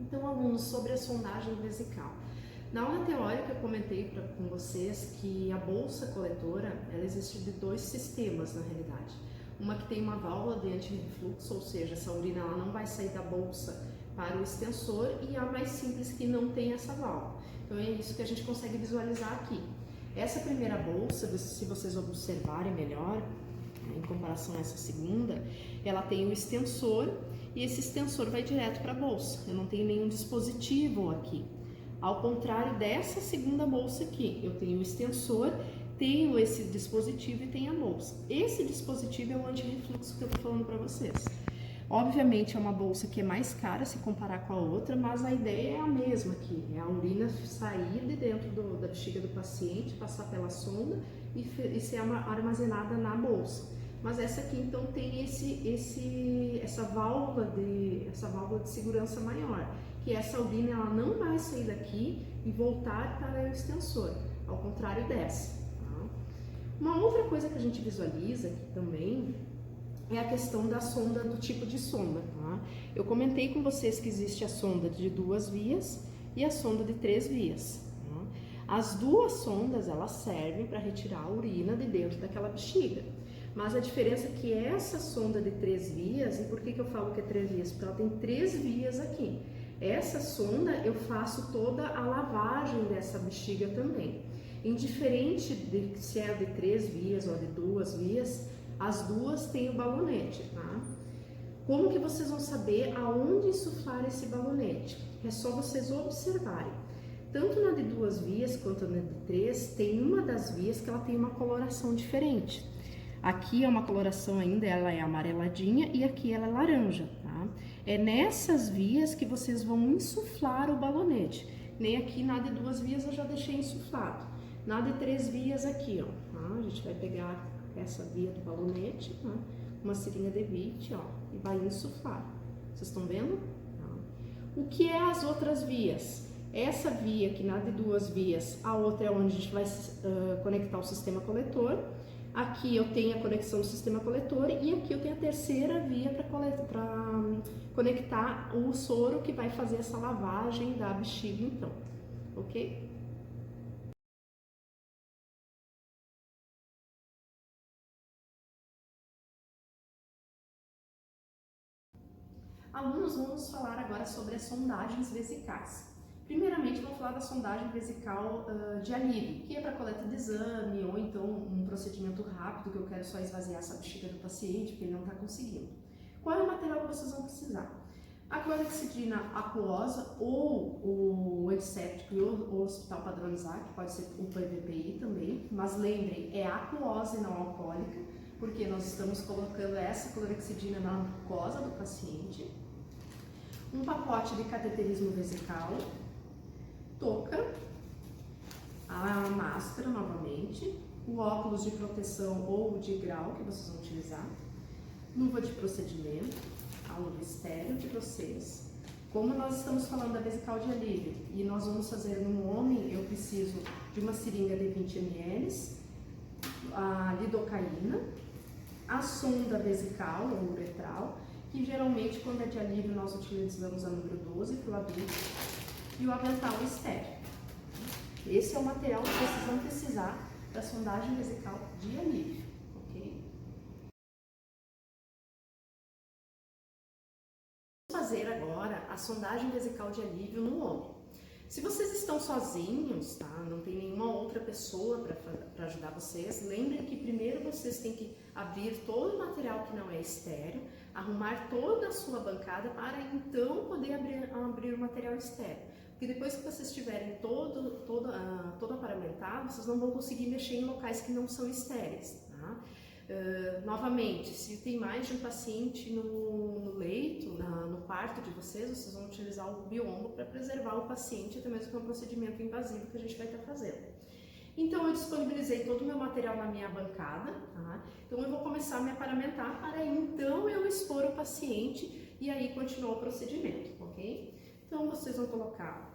Então, alunos, sobre a sondagem vesical. Na aula teórica eu comentei com vocês que a bolsa coletora, ela existe de dois sistemas na realidade. Uma que tem uma válvula de antirrefluxo, ou seja, essa urina ela não vai sair da bolsa para o extensor, e a mais simples que não tem essa válvula. Então é isso que a gente consegue visualizar aqui. Essa primeira bolsa, se vocês observarem melhor, em comparação a essa segunda, ela tem o extensor e esse extensor vai direto para a bolsa. Eu não tenho nenhum dispositivo aqui. Ao contrário dessa segunda bolsa aqui, eu tenho o extensor, tenho esse dispositivo e tenho a bolsa. Esse dispositivo é o antirrefluxo que eu estou falando para vocês. Obviamente é uma bolsa que é mais cara se comparar com a outra, mas a ideia é a mesma aqui, é a urina sair de dentro da bexiga do paciente, passar pela sonda e ser armazenada na bolsa. Mas essa aqui então tem essa válvula de segurança maior, que essa urina ela não vai sair daqui e voltar para o extensor, ao contrário dessa. Tá? Uma outra coisa que a gente visualiza aqui também é a questão da sonda, do tipo de sonda. Tá? Eu comentei com vocês que existe a sonda de 2 vias e a sonda de 3 vias. Tá? As duas sondas elas servem para retirar a urina de dentro daquela bexiga. Mas a diferença é que essa sonda de 3 vias, e por que eu falo que é 3 vias? Porque ela tem 3 vias aqui. Essa sonda eu faço toda a lavagem dessa bexiga também. Indiferente de se é de 3 vias ou de 2 vias, as duas têm o balonete, tá? Como que vocês vão saber aonde insuflar esse balonete? É só vocês observarem. Tanto na de 2 vias quanto na de 3, tem uma das vias que ela tem uma coloração diferente. Aqui é uma coloração ainda, ela é amareladinha, e aqui ela é laranja, tá? É nessas vias que vocês vão insuflar o balonete. Nem aqui na de 2 vias eu já deixei insuflado. Na de 3 vias aqui, ó, tá? A gente vai pegar essa via do balonete, tá? Uma seringa de VIT, ó, e vai insuflar. Vocês estão vendo? Tá? O que é as outras vias? Essa via aqui na de 2 vias, a outra é onde a gente vai conectar o sistema coletor. Aqui eu tenho a conexão do sistema coletor e aqui eu tenho a terceira via para conectar o soro que vai fazer essa lavagem da bexiga, então, ok? Alunos, vamos falar agora sobre as sondagens vesicais. Primeiramente, vamos falar da sondagem vesical de alívio, que é para coleta de exame ou então um procedimento rápido que eu quero só esvaziar essa bexiga do paciente porque ele não está conseguindo. Qual é o material que vocês vão precisar? A clorexidina aquosa ou o antisséptico e o hospital padronizado, que pode ser o PVPI também, mas lembrem, é aquosa e não alcoólica, porque nós estamos colocando essa clorexidina na mucosa do paciente. Um pacote de cateterismo vesical, touca, a máscara novamente, o óculos de proteção ou de grau que vocês vão utilizar, luva de procedimento, a luva estéreo de vocês. Como nós estamos falando da vesical de alívio e nós vamos fazer no homem, eu preciso de uma seringa de 20 ml, a lidocaína, a sonda vesical ou uretral, que geralmente quando é de alívio nós utilizamos a número 12, Flavit, e o avental estéreo. Esse é o material que vocês vão precisar da sondagem vesical de alívio, ok? Vamos fazer agora a sondagem vesical de alívio no homem. Se vocês estão sozinhos, tá? Não tem nenhuma outra pessoa para ajudar vocês, lembrem que primeiro vocês têm que abrir todo o material que não é estéreo, arrumar toda a sua bancada para então poder abrir o material estéreo. Porque depois que vocês tiverem todo aparamentado, vocês não vão conseguir mexer em locais que não são estéreis, tá? Novamente, se tem mais de um paciente no leito, no quarto de vocês vão utilizar o biombo para preservar o paciente, até mesmo que é um procedimento invasivo que a gente vai estar fazendo. Então, eu disponibilizei todo o meu material na minha bancada, tá? Então, eu vou começar a me aparamentar para então eu expor o paciente e aí continuar o procedimento, ok? Então, vocês vão colocar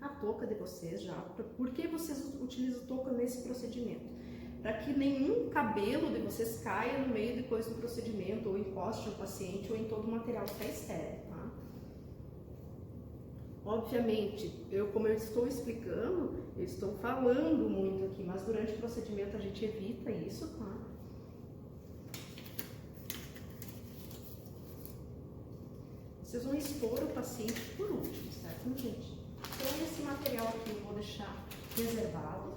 a touca de vocês já. Por que vocês utilizam touca nesse procedimento? Para que nenhum cabelo de vocês caia no meio depois do procedimento, ou encoste no paciente, ou em todo o material que está estéreo, tá? Obviamente, como eu estou explicando, eu estou falando muito aqui, mas durante o procedimento a gente evita isso, tá? Vocês vão expor o paciente por último, certo, gente? Então, esse material aqui eu vou deixar reservado.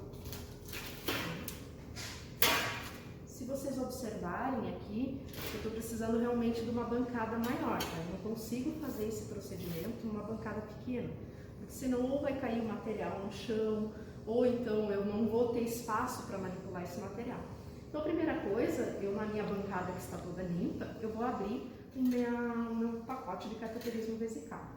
Se vocês observarem aqui, eu estou precisando realmente de uma bancada maior, tá? Eu não consigo fazer esse procedimento numa bancada pequena, porque senão ou vai cair o material no chão, ou então eu não vou ter espaço para manipular esse material. Então, a primeira coisa, eu na minha bancada que está toda limpa, eu vou abrir o meu pacote de cateterismo vesical.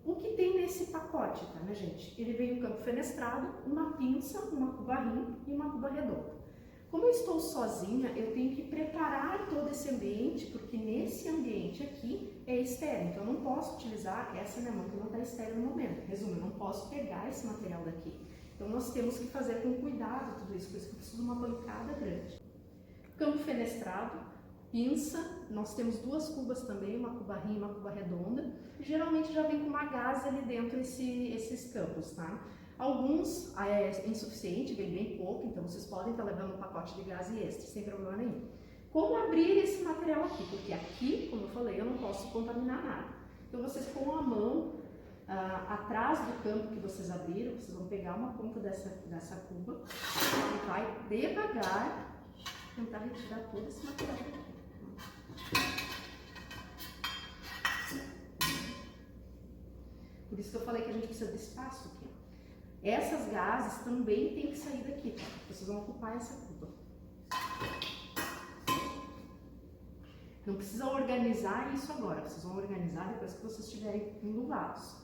O que tem nesse pacote, tá, minha gente? Ele vem um campo fenestrado, uma pinça, uma cuba rim e uma cuba redonda. Como eu estou sozinha, eu tenho que preparar todo esse ambiente, porque nesse ambiente aqui é estéril. Então eu não posso utilizar essa minha mão que não está estéril no momento. Resumo, eu não posso pegar esse material daqui. Então nós temos que fazer com cuidado tudo isso, por isso que eu preciso de uma bancada grande. Campo fenestrado, pinça, nós temos duas cubas também, uma cuba rim e uma cuba redonda. Geralmente já vem com uma gaze ali dentro esses campos, tá? Alguns é insuficiente, vem bem pouco, então vocês podem estar levando um pacote de gaze extra, sem problema nenhum. Como abrir esse material aqui? Porque aqui, como eu falei, eu não posso contaminar nada. Então vocês com a mão atrás do campo que vocês abriram, vocês vão pegar uma ponta dessa cuba e vai devagar tentar retirar todo esse material aqui. Por isso que eu falei que a gente precisa de espaço aqui. Essas gases também tem que sair daqui, tá? Vocês vão ocupar essa cuba. Não precisa organizar isso agora, vocês vão organizar depois que vocês estiverem enluvados.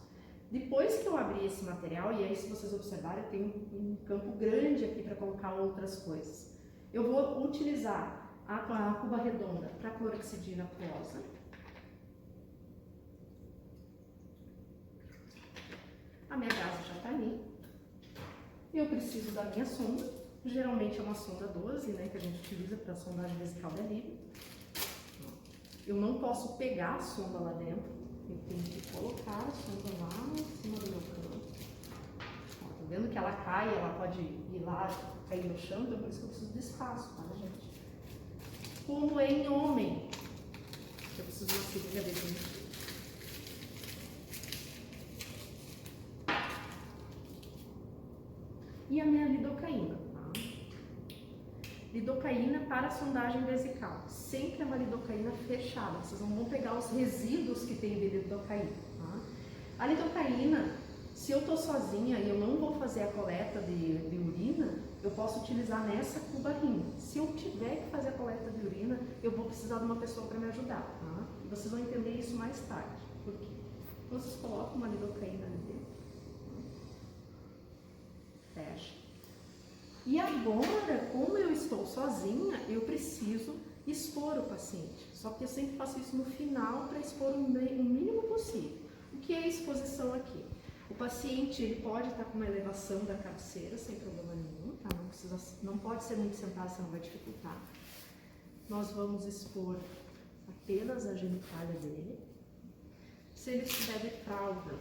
Depois que eu abrir esse material, e aí se vocês observarem, eu tenho um campo grande aqui para colocar outras coisas. Eu vou utilizar a cuba redonda para clorexidina aquosa. A minha gase já está ali. Eu preciso da minha sonda. Geralmente é uma sonda 12, né, que a gente utiliza para sondagem vesical de alívio. Eu não posso pegar a sonda lá dentro. Eu tenho que colocar a sonda lá em cima do meu canto. Tá vendo que ela cai, ela pode ir lá, cair no chão, então por isso que eu preciso de espaço, tá, gente? Como é em homem, eu preciso de uma seringa definitiva. E a minha lidocaína, tá? Lidocaína para sondagem vesical. Sempre é uma lidocaína fechada. Vocês não vão pegar os resíduos que tem de lidocaína, tá? A lidocaína, se eu estou sozinha e eu não vou fazer a coleta de urina, eu posso utilizar nessa cuba rim. Se eu tiver que fazer a coleta de urina, eu vou precisar de uma pessoa para me ajudar, tá? E vocês vão entender isso mais tarde. Por quê? Então, vocês colocam uma lidocaína ali dentro. Fecha. E agora, como eu estou sozinha, eu preciso expor o paciente. Só que eu sempre faço isso no final para expor o mínimo possível. O que é a exposição aqui? O paciente ele pode estar com uma elevação da cabeceira sem problema nenhum, tá? Não pode ser muito sentado, senão vai dificultar. Nós vamos expor apenas a genitália dele. Se ele estiver de fralda,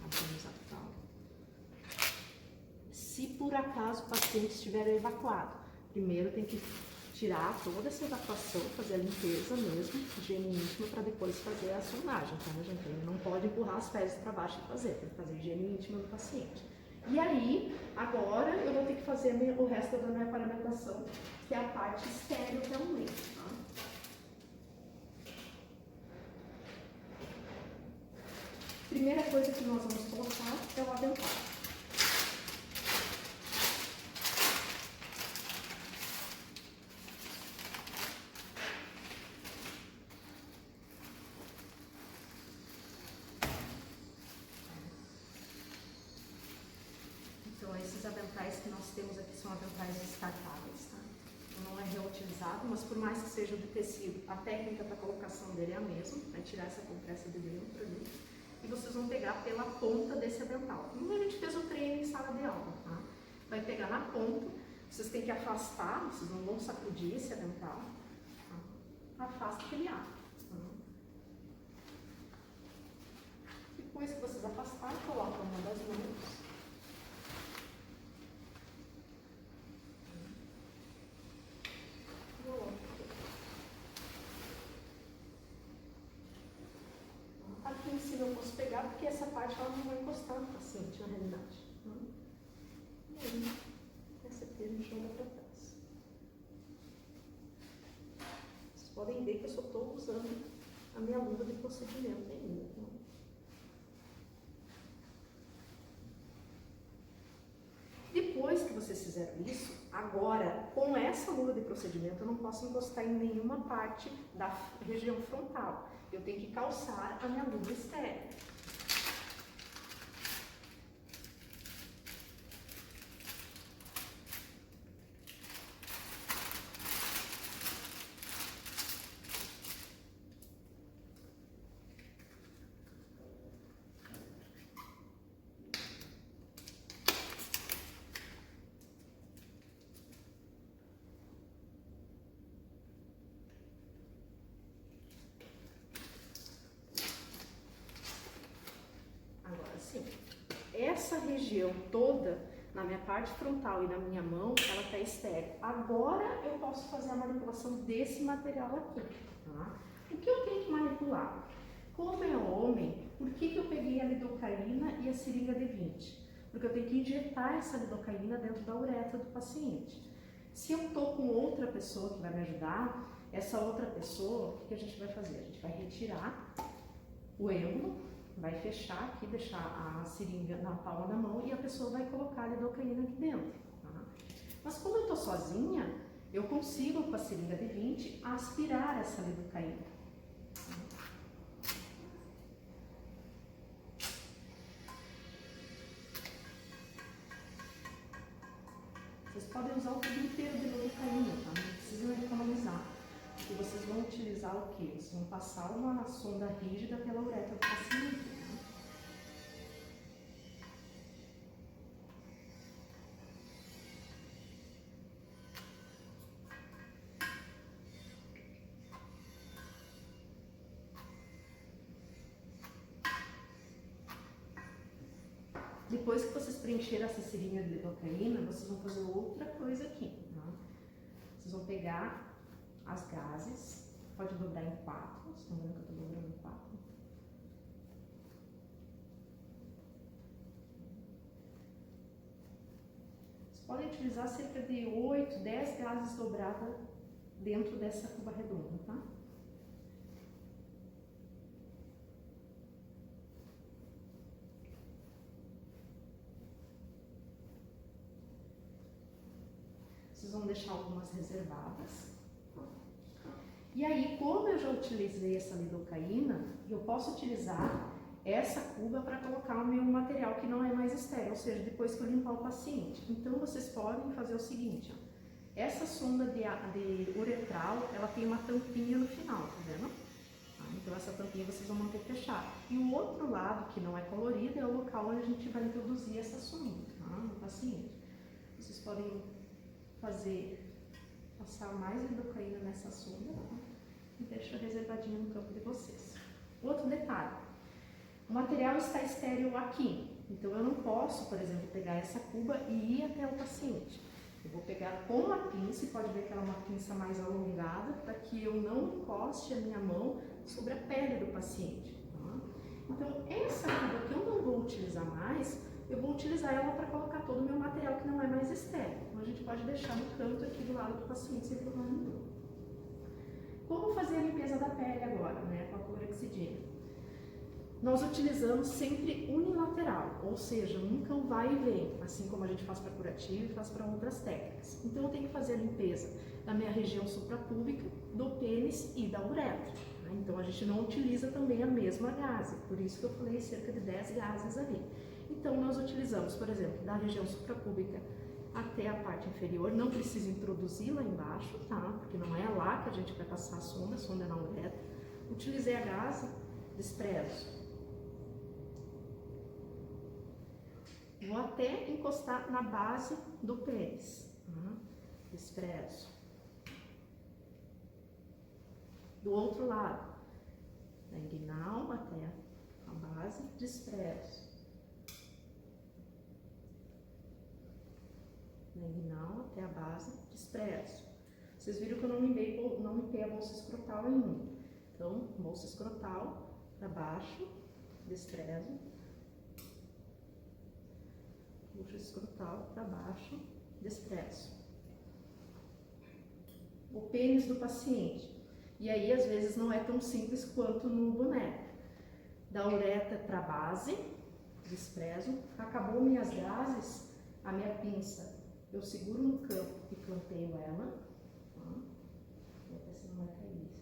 abrimos a fralda. Se por acaso o paciente estiver evacuado, primeiro tem que tirar toda essa evacuação, fazer a limpeza mesmo, higiene íntima, para depois fazer a sondagem, tá, gente? Ele não pode empurrar as fezes para baixo e fazer, tem que fazer higiene íntima do paciente. E aí, agora eu vou ter que fazer o resto da minha paramentação, que é a parte estéril também, tá? Primeira coisa que nós vamos colocar é o avental. Esses aventais que nós temos aqui são aventais descartáveis, tá? Não é reutilizado, mas por mais que seja de tecido, a técnica para colocação dele é a mesma, é tirar essa compressa de dentro ali, e vocês vão pegar pela ponta desse avental. Como a gente fez o treino em sala de aula, tá? Vai pegar na ponta, vocês têm que afastar, vocês não vão sacudir esse avental, tá? Afasta aquele ar. Tá? Depois que vocês afastarem, colocam uma das mãos. Aqui em cima eu posso pegar, porque essa parte ela não vai encostar no paciente, na realidade. E aí, essa aqui a gente joga para trás. Vocês podem ver que eu só estou usando a minha luva de procedimento ainda. Depois que vocês fizeram isso, agora, com essa luva de procedimento, eu não posso encostar em nenhuma parte da região frontal. Eu tenho que calçar a minha luva estéreo. Essa região toda, na minha parte frontal e na minha mão, ela está estéril. Agora eu posso fazer a manipulação desse material aqui. Tá? O que eu tenho que manipular? Como é homem, por que eu peguei a lidocaína e a seringa de 20? Porque eu tenho que injetar essa lidocaína dentro da uretra do paciente. Se eu estou com outra pessoa que vai me ajudar, essa outra pessoa, o que a gente vai fazer? A gente vai retirar o êmbolo, vai fechar aqui, deixar a seringa na palma da mão e a pessoa vai colocar a lidocaína aqui dentro. Tá? Mas como eu estou sozinha, eu consigo, com a seringa de 20, aspirar essa lidocaína. Vocês podem usar o tubo inteiro de lidocaína, tá? Não precisam economizar. Porque vocês vão utilizar o quê? Vocês vão passar uma sonda rígida pela uretra do paciente. Depois que vocês preencheram essa seringa de lidocaína, vocês vão fazer outra coisa aqui. Tá? Vocês vão pegar as gases, pode dobrar em 4, vocês estão vendo que eu estou dobrando em 4. Vocês podem utilizar cerca de 8, 10 gases dobradas dentro dessa cuba redonda, tá? Vocês vão deixar algumas reservadas. E aí, como eu já utilizei essa lidocaína, eu posso utilizar essa cuba para colocar o meu material que não é mais estéril, ou seja, depois que eu limpar o paciente. Então, vocês podem fazer o seguinte, ó. Essa sonda de uretral, ela tem uma tampinha no final, tá vendo? Então, essa tampinha vocês vão manter fechada. E o outro lado, que não é colorido, é o local onde a gente vai introduzir essa sonda, tá? No paciente. Vocês podem passar mais lidocaína nessa sonda, tá? E deixa reservadinho no campo de vocês. Outro detalhe, o material está estéril aqui, então eu não posso, por exemplo, pegar essa cuba e ir até o paciente. Eu vou pegar com a pinça, e pode ver que ela é uma pinça mais alongada, para que eu não encoste a minha mão sobre a pele do paciente. Tá? Então, essa cuba que eu não vou utilizar mais, eu vou utilizar ela para colocar todo o meu material que não é mais estéril. Então, a gente pode deixar no canto aqui do lado do paciente sem problema nenhum. Como fazer a limpeza da pele agora, né, com a clorexidina? Nós utilizamos sempre unilateral, ou seja, nunca um vai e vem, assim como a gente faz para curativo e faz para outras técnicas. Então, eu tenho que fazer a limpeza da minha região suprapúbica, do pênis e da uretra. Tá? Então, a gente não utiliza também a mesma gase, por isso que eu falei cerca de 10 gases ali. Então, nós utilizamos, por exemplo, da região suprapúbica até a parte inferior, não precisa introduzir lá embaixo, tá? Porque não é lá que a gente vai passar a sonda é na uretra. Utilizei a gase, desprezo. Vou até encostar na base do pênis, tá? Desprezo. Do outro lado, da inguinal até a base, desprezo. Na inguinal até a base, desprezo. Vocês viram que eu não limpei a bolsa escrotal ainda. Então, bolsa escrotal para baixo, desprezo. Bolsa escrotal para baixo, desprezo. O pênis do paciente. E aí, às vezes, não é tão simples quanto no boneco. Da uretra para base, desprezo. Acabou minhas gases, a minha pinça. Eu seguro no campo e planteio ela. Vou ver se não vai cair isso.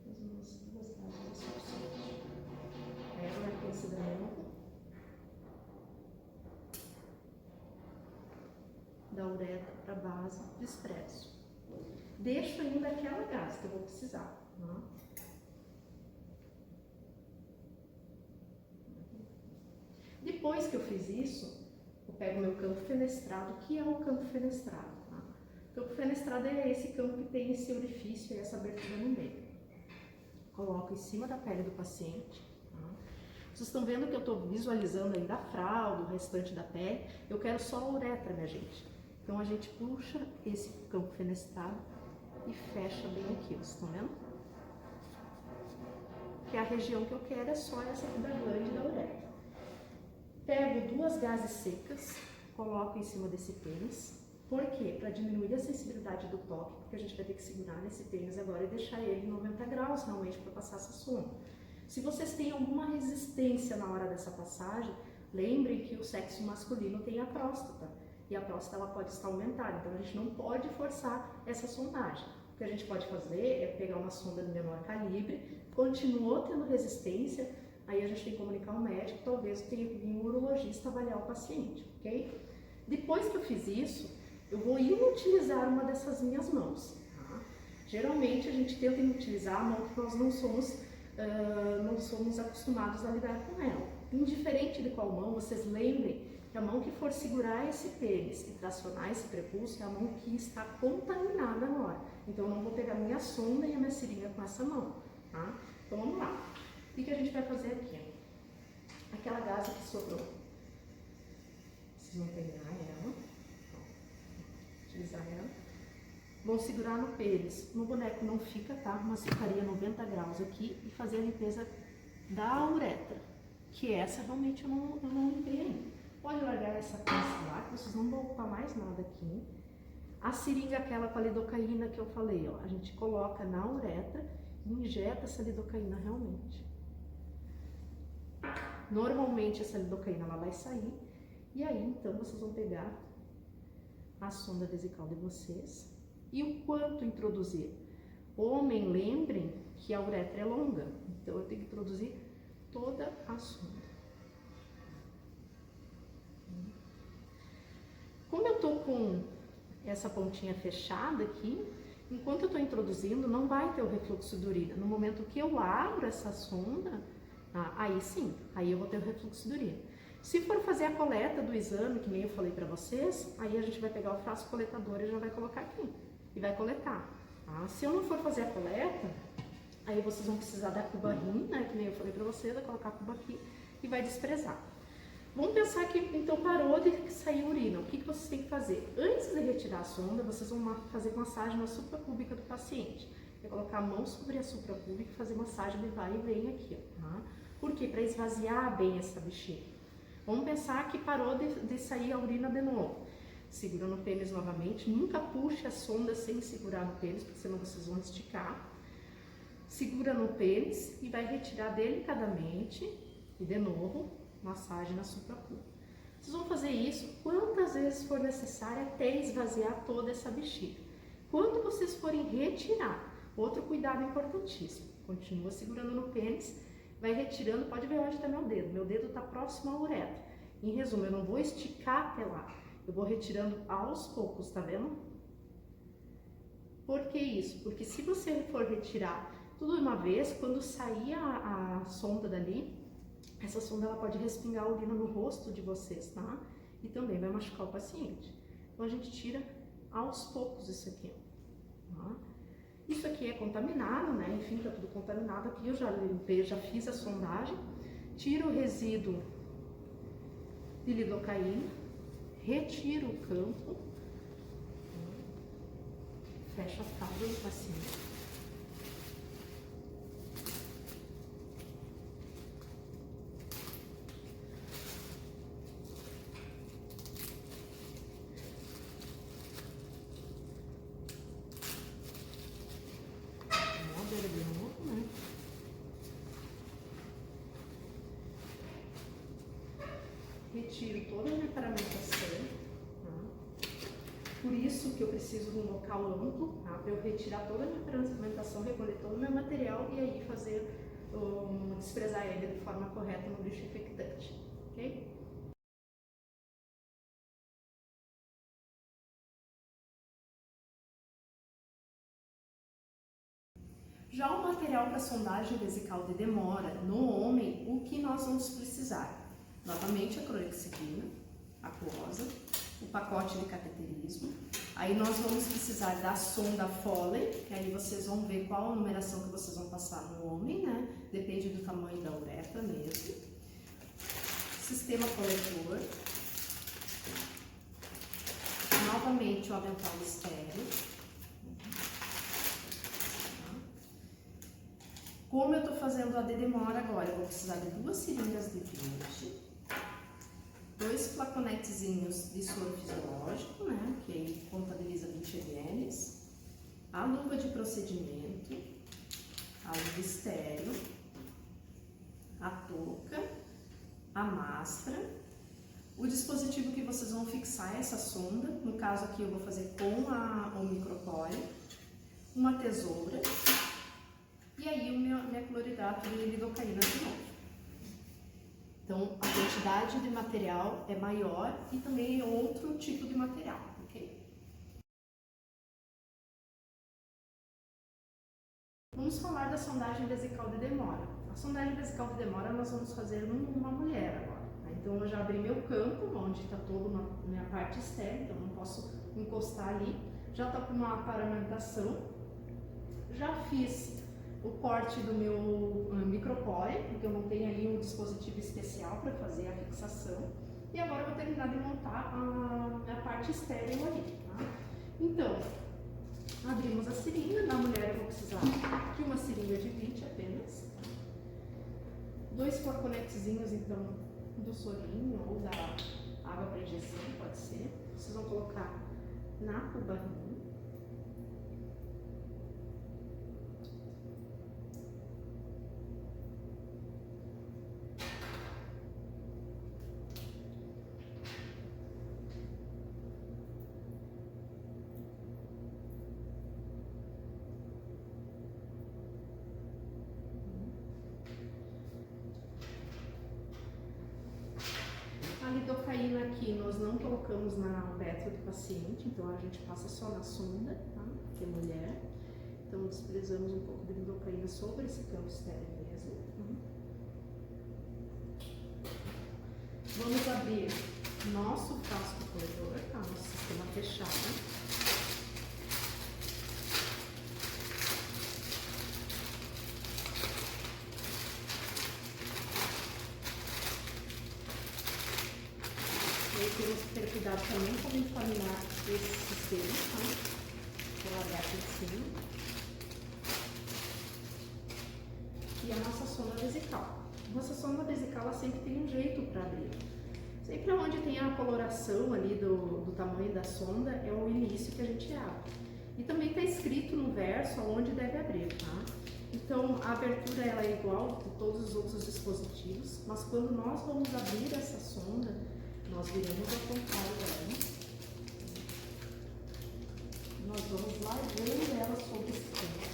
Mais umas 2 gases é suficiente. Pego na pinça da mão. Da uretra para base, desprezo. Deixo ainda aquela gás que eu vou precisar. Depois que eu fiz isso, eu pego meu campo fenestrado. O que é o campo fenestrado? O campo fenestrado é esse campo que tem esse orifício e essa abertura no meio. Coloco em cima da pele do paciente. Vocês estão vendo que eu estou visualizando ainda a fralda, o restante da pele. Eu quero só a uretra, minha gente. Então a gente puxa esse campo fenestrado e fecha bem aqui, vocês estão vendo? Que a região que eu quero é só essa aqui da glande da uretra. Pego 2 gases secas, coloco em cima desse pênis. Por quê? Para diminuir a sensibilidade do toque, porque a gente vai ter que segurar nesse pênis agora e deixar ele em 90 graus realmente para passar essa sonda. Se vocês têm alguma resistência na hora dessa passagem, lembrem que o sexo masculino tem a próstata. E a próstata ela pode estar aumentada, então a gente não pode forçar essa sondagem. O que a gente pode fazer é pegar uma sonda de menor calibre, continuou tendo resistência, aí a gente tem que comunicar ao médico, talvez tenha que vir um urologista avaliar o paciente, ok? Depois que eu fiz isso, eu vou inutilizar uma dessas minhas mãos. Tá? Geralmente a gente tenta inutilizar a mão que nós não somos acostumados a lidar com ela. Indiferente de qual mão, vocês lembrem que a mão que for segurar esse pênis e tracionar esse prepúcio é a mão que está contaminada agora. Então eu não vou pegar minha sonda e a minha seringa com essa mão. Tá? Então vamos lá. O que a gente vai fazer aqui? Aquela gase que sobrou. Vocês vão pegar ela, utilizar ela. Vão segurar no pênis. No boneco não fica, tá? Mas ficaria 90 graus aqui e fazer a limpeza da uretra. Que essa realmente eu não limpei ainda. Pode largar essa pinça lá, que vocês não vão ocupar mais nada aqui. A seringa, aquela com a lidocaína que eu falei, ó, a gente coloca na uretra e injeta essa lidocaína realmente. Normalmente essa lidocaína ela vai sair e aí então vocês vão pegar a sonda vesical de vocês e o quanto introduzir. Homem, lembrem que a uretra é longa, então eu tenho que introduzir toda a sonda. Como eu tô com essa pontinha fechada aqui, enquanto eu tô introduzindo, não vai ter o refluxo de urina. No momento que eu abro essa sonda, aí sim, aí eu vou ter o refluxo de urina. Se for fazer a coleta do exame, que nem eu falei pra vocês, aí a gente vai pegar o frasco coletador e já vai colocar aqui. E vai coletar. Tá? Se eu não for fazer a coleta, aí vocês vão precisar da cuba rim, né, que nem eu falei pra vocês, vai colocar a cuba aqui e vai desprezar. Vamos pensar que então parou de sair urina. O que vocês têm que fazer? Antes de retirar a sonda, vocês vão fazer massagem na suprapúbica do paciente. É colocar a mão sobre a suprapúbica e fazer massagem de vai e vem aqui. Tá? Por quê? Para esvaziar bem essa bexiga. Vamos pensar que parou de sair a urina de novo. Segura no pênis novamente. Nunca puxe a sonda sem segurar no pênis, porque senão vocês vão esticar. Segura no pênis e vai retirar delicadamente. E de novo, massagem na suprapúbica. Vocês vão fazer isso quantas vezes for necessário até esvaziar toda essa bexiga. Quando vocês forem retirar, outro cuidado importantíssimo. Continua segurando no pênis, vai retirando, pode ver onde está meu dedo. Meu dedo está próximo à uretra. Em resumo, eu não vou esticar até lá. Eu vou retirando aos poucos, tá vendo? Por que isso? Porque se você for retirar tudo de uma vez, quando sair a sonda dali, essa sonda ela pode respingar a urina no rosto de vocês, tá? E também vai machucar o paciente. Então a gente tira aos poucos isso aqui. Tá? Isso aqui é contaminado, né? Enfim, tá tudo contaminado aqui. Eu já limpei, já fiz a sondagem. Tiro o resíduo de lidocaína, retiro o campo, fecho a cauda do paciente. Né? Retiro toda a minha paramentação, tá? Por isso que eu preciso de um local amplo, tá? Para eu retirar toda a minha paramentação, recolher todo o meu material e aí fazer, desprezar ele de forma correta no lixo infectante, ok? Já o material para sondagem vesical de demora no homem, o que nós vamos precisar? Novamente a clorexidina aquosa, o pacote de cateterismo. Aí nós vamos precisar da sonda Foley, que aí vocês vão ver qual a numeração que vocês vão passar no homem, né? Depende do tamanho da uretra mesmo. Sistema coletor. Novamente o avental estéreo. Como eu estou fazendo a de demora agora, eu vou precisar de 2 seringas de 20, 2 flaconetezinhos de soro fisiológico, né, que aí contabiliza 20 ml, a luva de procedimento, a luva estéreo, a touca, a máscara, o dispositivo que vocês vão fixar essa sonda, no caso aqui eu vou fazer com o micropólio, uma tesoura, e aí o minha cloridrato de lidocaína de novo. Então, a quantidade de material é maior e também é outro tipo de material, ok? Vamos falar da sondagem vesical de demora. A sondagem vesical de demora nós vamos fazer numa mulher agora. Né? Então, eu já abri meu campo, onde está toda a minha parte externa, então não posso encostar ali. Já está com uma paramentação. Já fiz o corte do meu micropólio, porque eu não tenho ali um dispositivo especial para fazer a fixação. E agora eu vou terminar de montar a parte estéril ali, tá? Então, abrimos a seringa. Na mulher eu vou precisar de uma seringa de 20 apenas. 2 flaconetezinhos, então, do sorinho ou da água para injeção, pode ser. Vocês vão colocar na cubarinha. A lidocaína aqui nós não colocamos na uretra do paciente, então a gente passa só na sonda, tá? Que é mulher. Então desprezamos um pouco de lidocaína sobre esse campo estéreo mesmo. Vamos abrir nosso frasco coletor, tá? Nosso sistema fechado. Temos que ter cuidado também com contaminar esse sistema, tá? Vou largar aqui em cima. E a nossa sonda vesical. Nossa sonda vesical ela sempre tem um jeito para abrir. Sempre onde tem a coloração ali do tamanho da sonda é o início que a gente abre. E também está escrito no verso onde deve abrir, tá? Então a abertura ela é igual de todos os outros dispositivos, mas quando nós vamos abrir essa sonda, nós viramos ao contrário dela. Nós vamos largando ela sobre esse campo.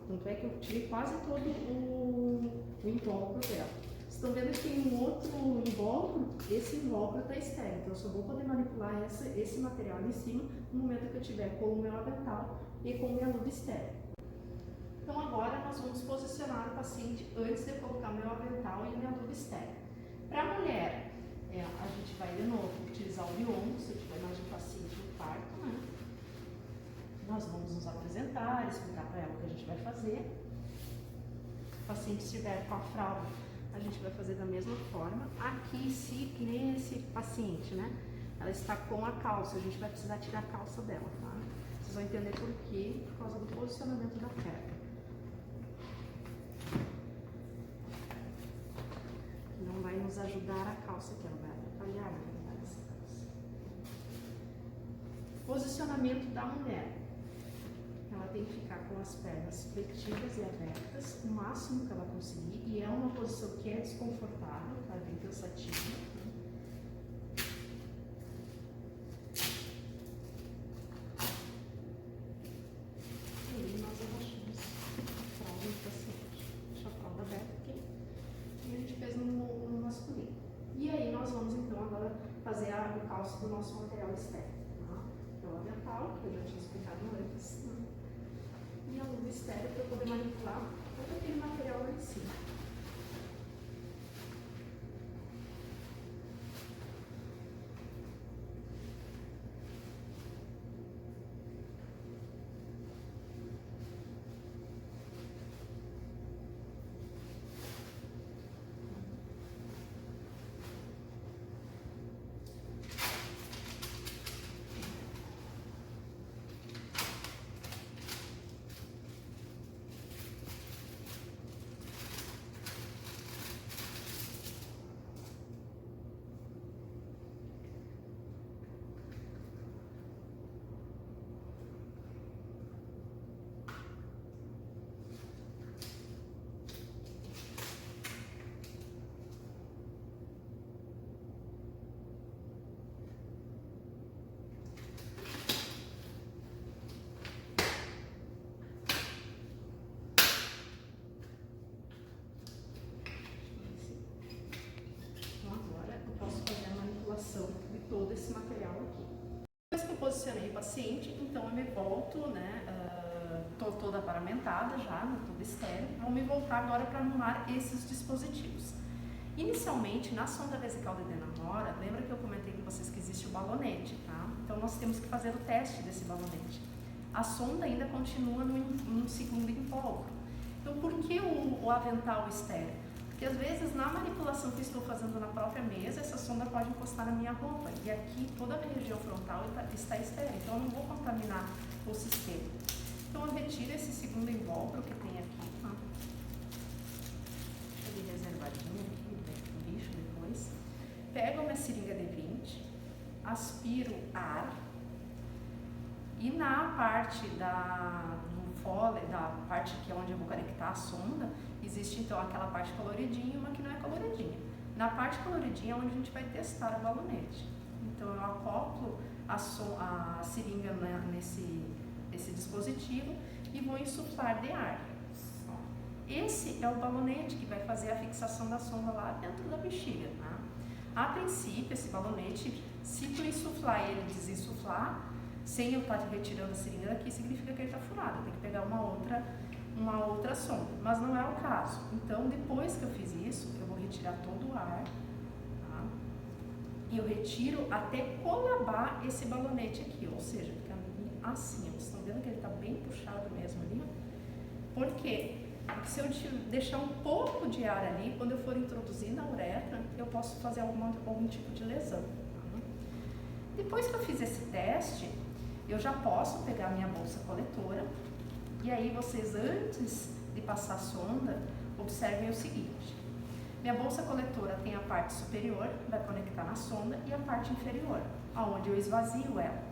Tanto é que eu tirei quase todo o invólucro dela. Vocês estão vendo que tem um outro invólucro, esse invólucro está estéreo, então eu só vou poder manipular esse material em cima no momento que eu tiver com o meu avental e com a minha luva estéreo. Então agora nós vamos posicionar o paciente antes de eu colocar meu avental e minha luva estéreo. Para a mulher, a gente vai de novo utilizar o biombo, se tiver mais de um paciente no parto, né? Nós vamos nos apresentar, explicar para ela o que a gente vai fazer. Se o paciente estiver com a fralda, a gente vai fazer da mesma forma. Aqui, se que nem esse paciente, né? Ela está com a calça, a gente vai precisar tirar a calça dela, tá? Vocês vão entender por quê, por causa do posicionamento da perna. Não vai nos ajudar a calça aqui, ela vai atrapalhar, na verdade, essa calça. Posicionamento da mulher. Ela tem que ficar com as pernas fletidas e abertas, o máximo que ela conseguir, e é uma posição que é desconfortável, tá? Bem cansativa. Fazer o calço do nosso material externo. Tá? Então, o avental, que eu já tinha explicado antes, né? E a luva estéreo para eu poder manipular todo aquele material lá em cima. De todo esse material aqui. Depois que eu posicionei o paciente, então eu me volto, né, tô toda paramentada já, no tubo estéreo, vou me voltar agora para anular esses dispositivos. Inicialmente, na sonda vesical de Denamora, lembra que eu comentei com vocês que existe o balonete, tá? Então nós temos que fazer o teste desse balonete. A sonda ainda continua no segundo invólucro. Então por que o avental estéreo? Porque às vezes na manipulação que estou fazendo na própria mesa, essa sonda pode encostar na minha roupa. E aqui toda a minha região frontal está estéril, então eu não vou contaminar o sistema. Então eu retiro esse segundo invólucro que tem aqui, tá? Deixa ele reservadinho aqui, no lixo depois. Pego a minha seringa de 20, aspiro ar e na parte do fole, da parte que é onde eu vou conectar a sonda, existe então aquela parte coloridinha e uma que não é coloridinha. Na parte coloridinha é onde a gente vai testar o balonete. Então eu acoplo a seringa nesse dispositivo e vou insuflar de ar. Esse é o balonete que vai fazer a fixação da sonda lá dentro da bexiga. Tá? A princípio, esse balonete, se tu insuflar ele e desinsuflar, sem eu estar retirando a seringa daqui, significa que ele está furado. Tem que pegar uma outra sonda, mas não é o caso. Então, depois que eu fiz isso, eu vou retirar todo o ar, tá? E eu retiro até colabar esse balonete aqui, ou seja, fica assim. Vocês estão vendo que ele está bem puxado mesmo ali? Por quê? Porque se eu deixar um pouco de ar ali, quando eu for introduzir na uretra, eu posso fazer algum tipo de lesão. Tá? Depois que eu fiz esse teste, eu já posso pegar a minha bolsa coletora. E aí vocês, antes de passar a sonda, observem o seguinte. Minha bolsa coletora tem a parte superior, vai conectar na sonda, e a parte inferior, aonde eu esvazio ela.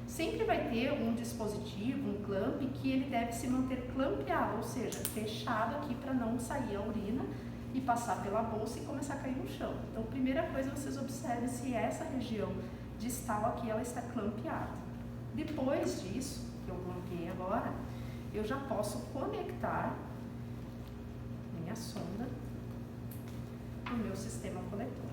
Sempre vai ter um dispositivo, um clamp, que ele deve se manter clampeado, ou seja, fechado aqui para não sair a urina e passar pela bolsa e começar a cair no chão. Então, primeira coisa, vocês observem se essa região distal aqui, ela está clampeada. Depois disso, que eu clampeei agora, eu já posso conectar minha sonda no meu sistema coletor.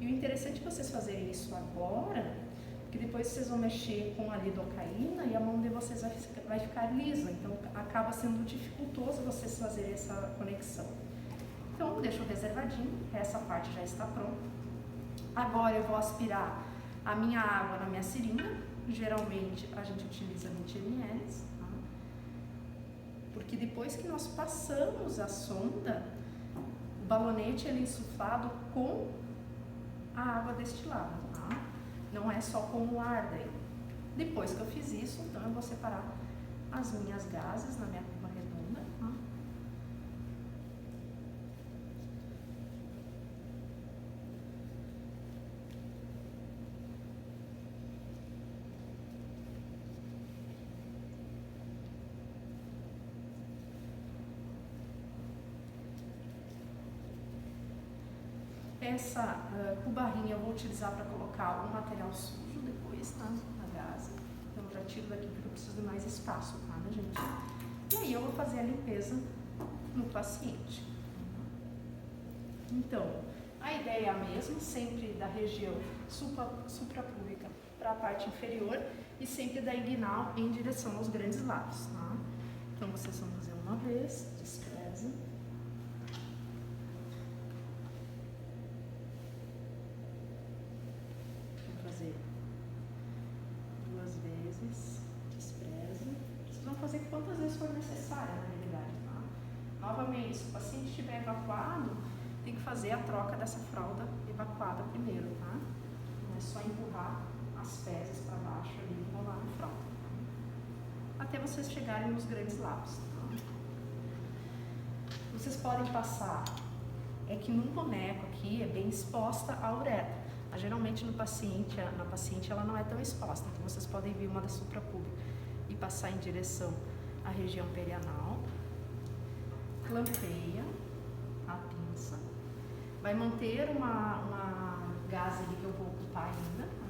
E o interessante é vocês fazerem isso agora, porque depois vocês vão mexer com a lidocaína e a mão de vocês vai ficar lisa, então acaba sendo dificultoso vocês fazerem essa conexão. Então, deixo reservadinho, essa parte já está pronta. Agora eu vou aspirar a minha água na minha seringa. Geralmente a gente utiliza 20 ml, tá? Porque depois que nós passamos a sonda, o balonete ele é insuflado com a água destilada, tá? Não é só com o ar daí. Depois que eu fiz isso, então eu vou separar as minhas gases na minha cuba redonda, tá? Essa cubarrinha eu vou utilizar para colocar o material sujo depois, tá? Na gase. Então eu já tiro daqui porque eu preciso de mais espaço, tá, né, gente? E aí eu vou fazer a limpeza no paciente. Então, a ideia é a mesma, sempre da região suprapúbica para a parte inferior e sempre da inguinal em direção aos grandes lábios, tá? Então vocês vão fazer uma vez, despreza. Duas vezes, despreza. Vocês vão fazer quantas vezes for necessário, na realidade, tá? Novamente, se o paciente estiver evacuado, tem que fazer a troca dessa fralda evacuada primeiro, tá? Não é só empurrar as fezes para baixo ali e enrolar na fralda, tá? Até vocês chegarem nos grandes lábios, tá? Vocês podem passar, é que num boneco aqui é bem exposta a uretra. Geralmente na paciente ela não é tão exposta, então vocês podem vir uma da suprapúbica e passar em direção à região perianal, clampeia a pinça, vai manter uma gase ali que eu vou ocupar ainda, tá?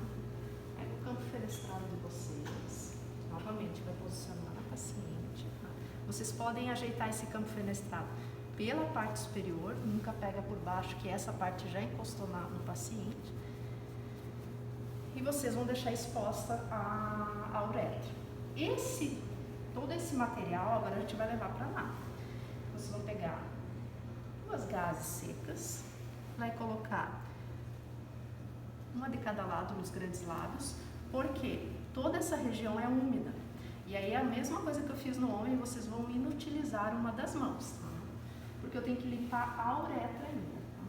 Pega o campo fenestrado de vocês, novamente vai posicionar na paciente, tá? Vocês podem ajeitar esse campo fenestrado pela parte superior, nunca pega por baixo, que essa parte já encostou no paciente. E vocês vão deixar exposta a uretra. Todo esse material agora a gente vai levar para lá. Vocês vão pegar duas gases secas, vai colocar uma de cada lado nos grandes lábios, porque toda essa região é úmida. E aí a mesma coisa que eu fiz no homem, vocês vão inutilizar uma das mãos, tá? Porque eu tenho que limpar a uretra ainda, tá?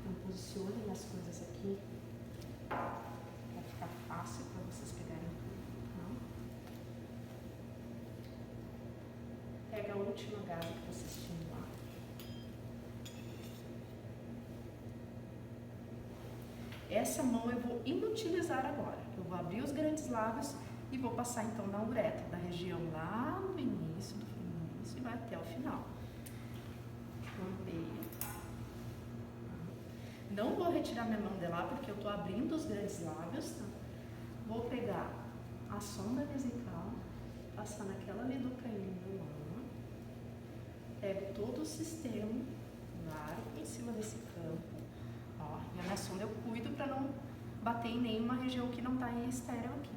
Então posicionem as coisas aqui. Vai ficar fácil para vocês pegarem tudo, tá? Pega a última gase que vocês tinham lá. Essa mão eu vou inutilizar agora. Eu vou abrir os grandes lábios e vou passar então na uretra, da região lá no início, e vai até o final. Clampeia. Não vou retirar minha mão de lá porque eu estou abrindo os grandes lábios, tá? Vou pegar a sonda vesical, passar naquela lidocaína lá, pego todo o sistema, largo em cima desse campo, ó, e a minha sonda eu cuido para não bater em nenhuma região que não está em estéreo aqui,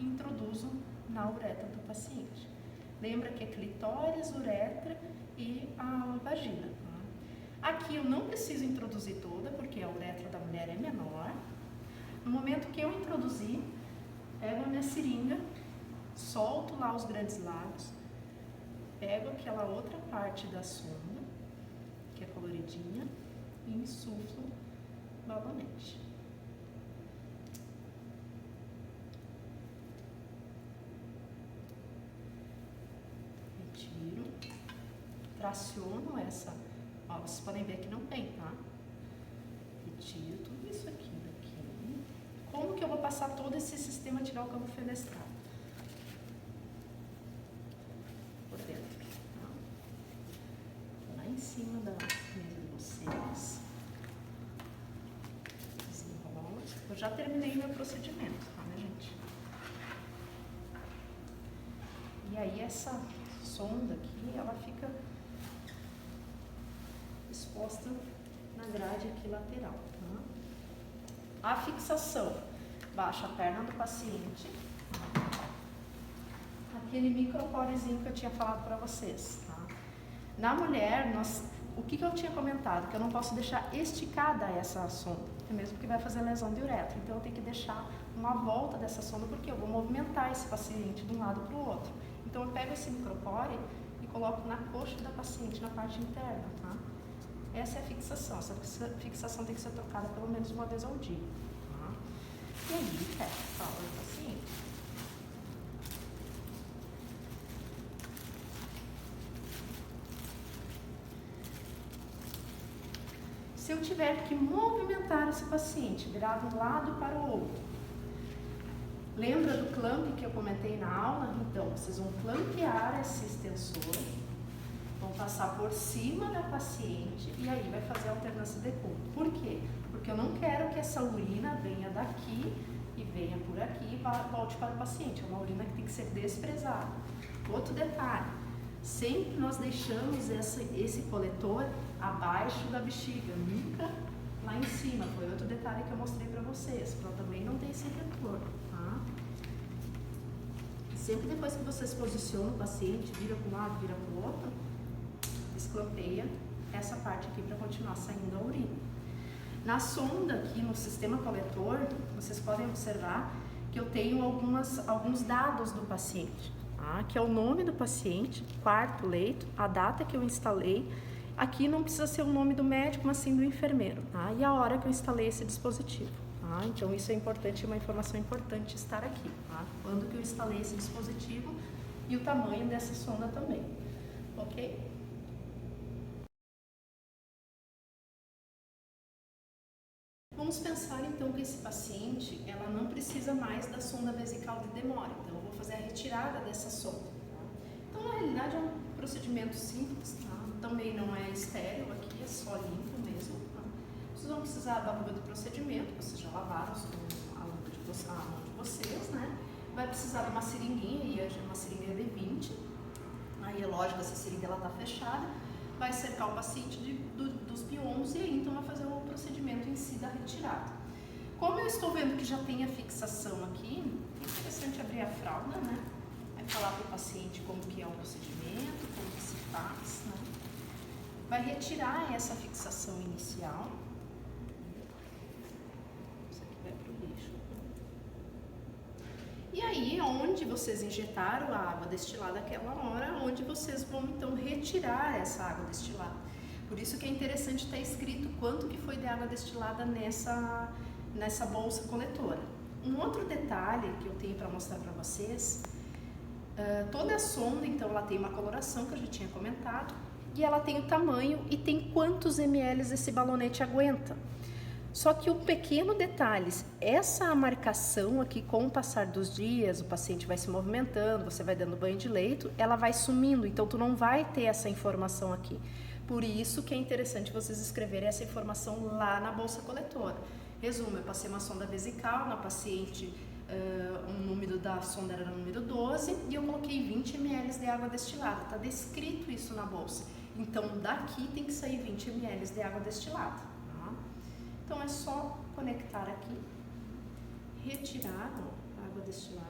e introduzo na uretra do paciente. Lembra que é clitóris, uretra e a vagina. Aqui eu não preciso introduzir toda, porque a uretra da mulher é menor. No momento que eu introduzir, pego a minha seringa, solto lá os grandes lábios, pego aquela outra parte da sonda, que é coloridinha, e insuflo balonete. Retiro, traciono essa. Ó, vocês podem ver que não tem, tá? Retiro tudo isso aqui daqui. Como que eu vou passar todo esse sistema, tirar o campo fenestrado? Por dentro, tá? Lá em cima da mesa de vocês. Desenrola. Eu já terminei meu procedimento, tá, né, gente? E aí essa sonda aqui, ela fica exposta na grade aqui lateral, tá? A fixação, baixa a perna do paciente, aquele microporezinho que eu tinha falado para vocês, tá? Na mulher, o que eu tinha comentado? Que eu não posso deixar esticada essa sonda, mesmo porque vai fazer lesão de uretra. Então eu tenho que deixar uma volta dessa sonda, porque eu vou movimentar esse paciente de um lado para o outro. Então eu pego esse micropore e coloco na coxa da paciente, na parte interna, tá? Essa é a fixação. Essa fixação tem que ser trocada pelo menos uma vez ao dia. Tá? E aí, fala do paciente. Se eu tiver que movimentar esse paciente, virar de um lado para o outro, lembra do clamp que eu comentei na aula? Então, vocês vão clampear esse extensor, vão passar por cima da paciente e aí vai fazer a alternância de ponto. Por quê? Porque eu não quero que essa urina venha daqui e venha por aqui e volte para o paciente. É uma urina que tem que ser desprezada. Outro detalhe, sempre nós deixamos esse coletor abaixo da bexiga, nunca lá em cima. Foi outro detalhe que eu mostrei para vocês, para também não ter esse retorno, tá? Sempre depois que você se posiciona o paciente, vira para um lado, vira para o outro, desclampeia essa parte aqui para continuar saindo a urina. Na sonda aqui no sistema coletor, vocês podem observar que eu tenho alguns dados do paciente, tá? Que é o nome do paciente, quarto leito, a data que eu instalei. Aqui não precisa ser o nome do médico, mas sim do enfermeiro, tá? E a hora que eu instalei esse dispositivo, tá? Então isso é importante, uma informação importante estar aqui, tá? Quando que eu instalei esse dispositivo e o tamanho dessa sonda também, ok? Vamos pensar então que esse paciente, ela não precisa mais da sonda vesical de demora, então eu vou fazer a retirada dessa sonda, tá? Então na realidade é um procedimento simples, tá? Também não é estéril aqui, é só limpo mesmo, tá? Vocês vão precisar da luva de procedimento, vocês já lavaram a mão de vocês, né? Vai precisar de uma seringuinha, e uma seringa de 20, aí é lógico, essa seringa ela tá fechada, vai cercar o paciente dos biombos e aí então vai fazer o procedimento em si da retirada. Como eu estou vendo que já tem a fixação aqui, é interessante abrir a fralda, né? Vai falar para o paciente como que é o procedimento, como que se faz, né? Vai retirar essa fixação inicial. Isso aqui vai para o lixo. E aí, onde vocês injetaram a água destilada naquela hora, onde vocês vão então retirar essa água destilada. Por isso que é interessante estar escrito quanto que foi de água destilada nessa bolsa coletora. Um outro detalhe que eu tenho para mostrar para vocês, toda a sonda, então, ela tem uma coloração que eu já tinha comentado, e ela tem o tamanho e tem quantos ml esse balonete aguenta. Só que um pequeno detalhe, essa marcação aqui, com o passar dos dias, o paciente vai se movimentando, você vai dando banho de leito, ela vai sumindo, então tu não vai ter essa informação aqui. Por isso que é interessante vocês escreverem essa informação lá na bolsa coletora. Resumo, eu passei uma sonda vesical na paciente, o número da sonda era o número 12 e eu coloquei 20 ml de água destilada, está descrito isso na bolsa. Então daqui tem que sair 20 ml de água destilada. Tá? Então é só conectar aqui, retirar a água destilada.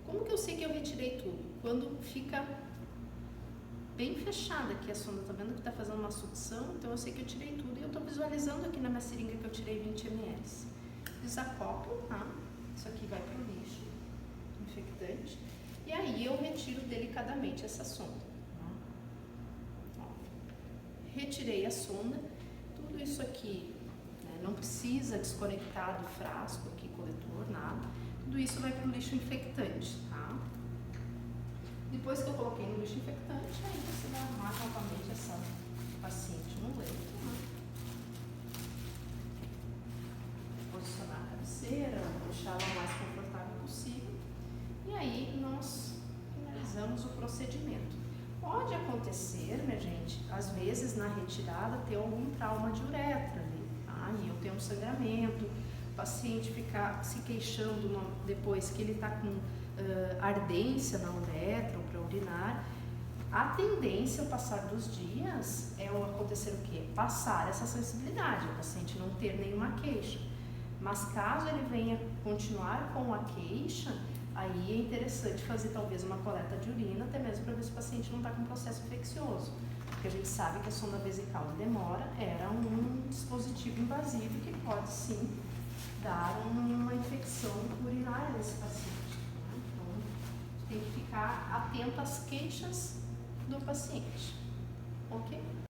Como que eu sei que eu retirei tudo? Quando fica bem fechada aqui a sonda, tá vendo que tá fazendo uma sucção? Então eu sei que eu tirei tudo e eu tô visualizando aqui na minha seringa que eu tirei 20 ml. Desacoplo, tá? Isso aqui vai pro lixo, infectante. E aí eu retiro delicadamente essa sonda. Ó, retirei a sonda, tudo isso aqui, né, não precisa desconectar do frasco aqui, coletor, nada. Tudo isso vai pro lixo infectante, tá? Depois que eu coloquei no lixo infectante, aí você vai arrumar novamente essa paciente no leito, né? Posicionar a cabeceira, deixá-la o mais confortável possível. E aí nós finalizamos o procedimento. Pode acontecer, minha gente, às vezes na retirada ter algum trauma de uretra ali, tá? E eu tenho um sangramento, o paciente ficar se queixando depois que ele está com ardência na uretra ou para urinar. A tendência, ao passar dos dias, é acontecer o quê? Passar essa sensibilidade, o paciente não ter nenhuma queixa. Mas caso ele venha continuar com a queixa, aí é interessante fazer talvez uma coleta de urina, até mesmo para ver se o paciente não está com processo infeccioso. Porque a gente sabe que a sonda vesical de demora era um dispositivo invasivo que pode sim dar uma infecção urinária nesse paciente. Né? Então, tem que ficar atento às queixas do paciente. Ok?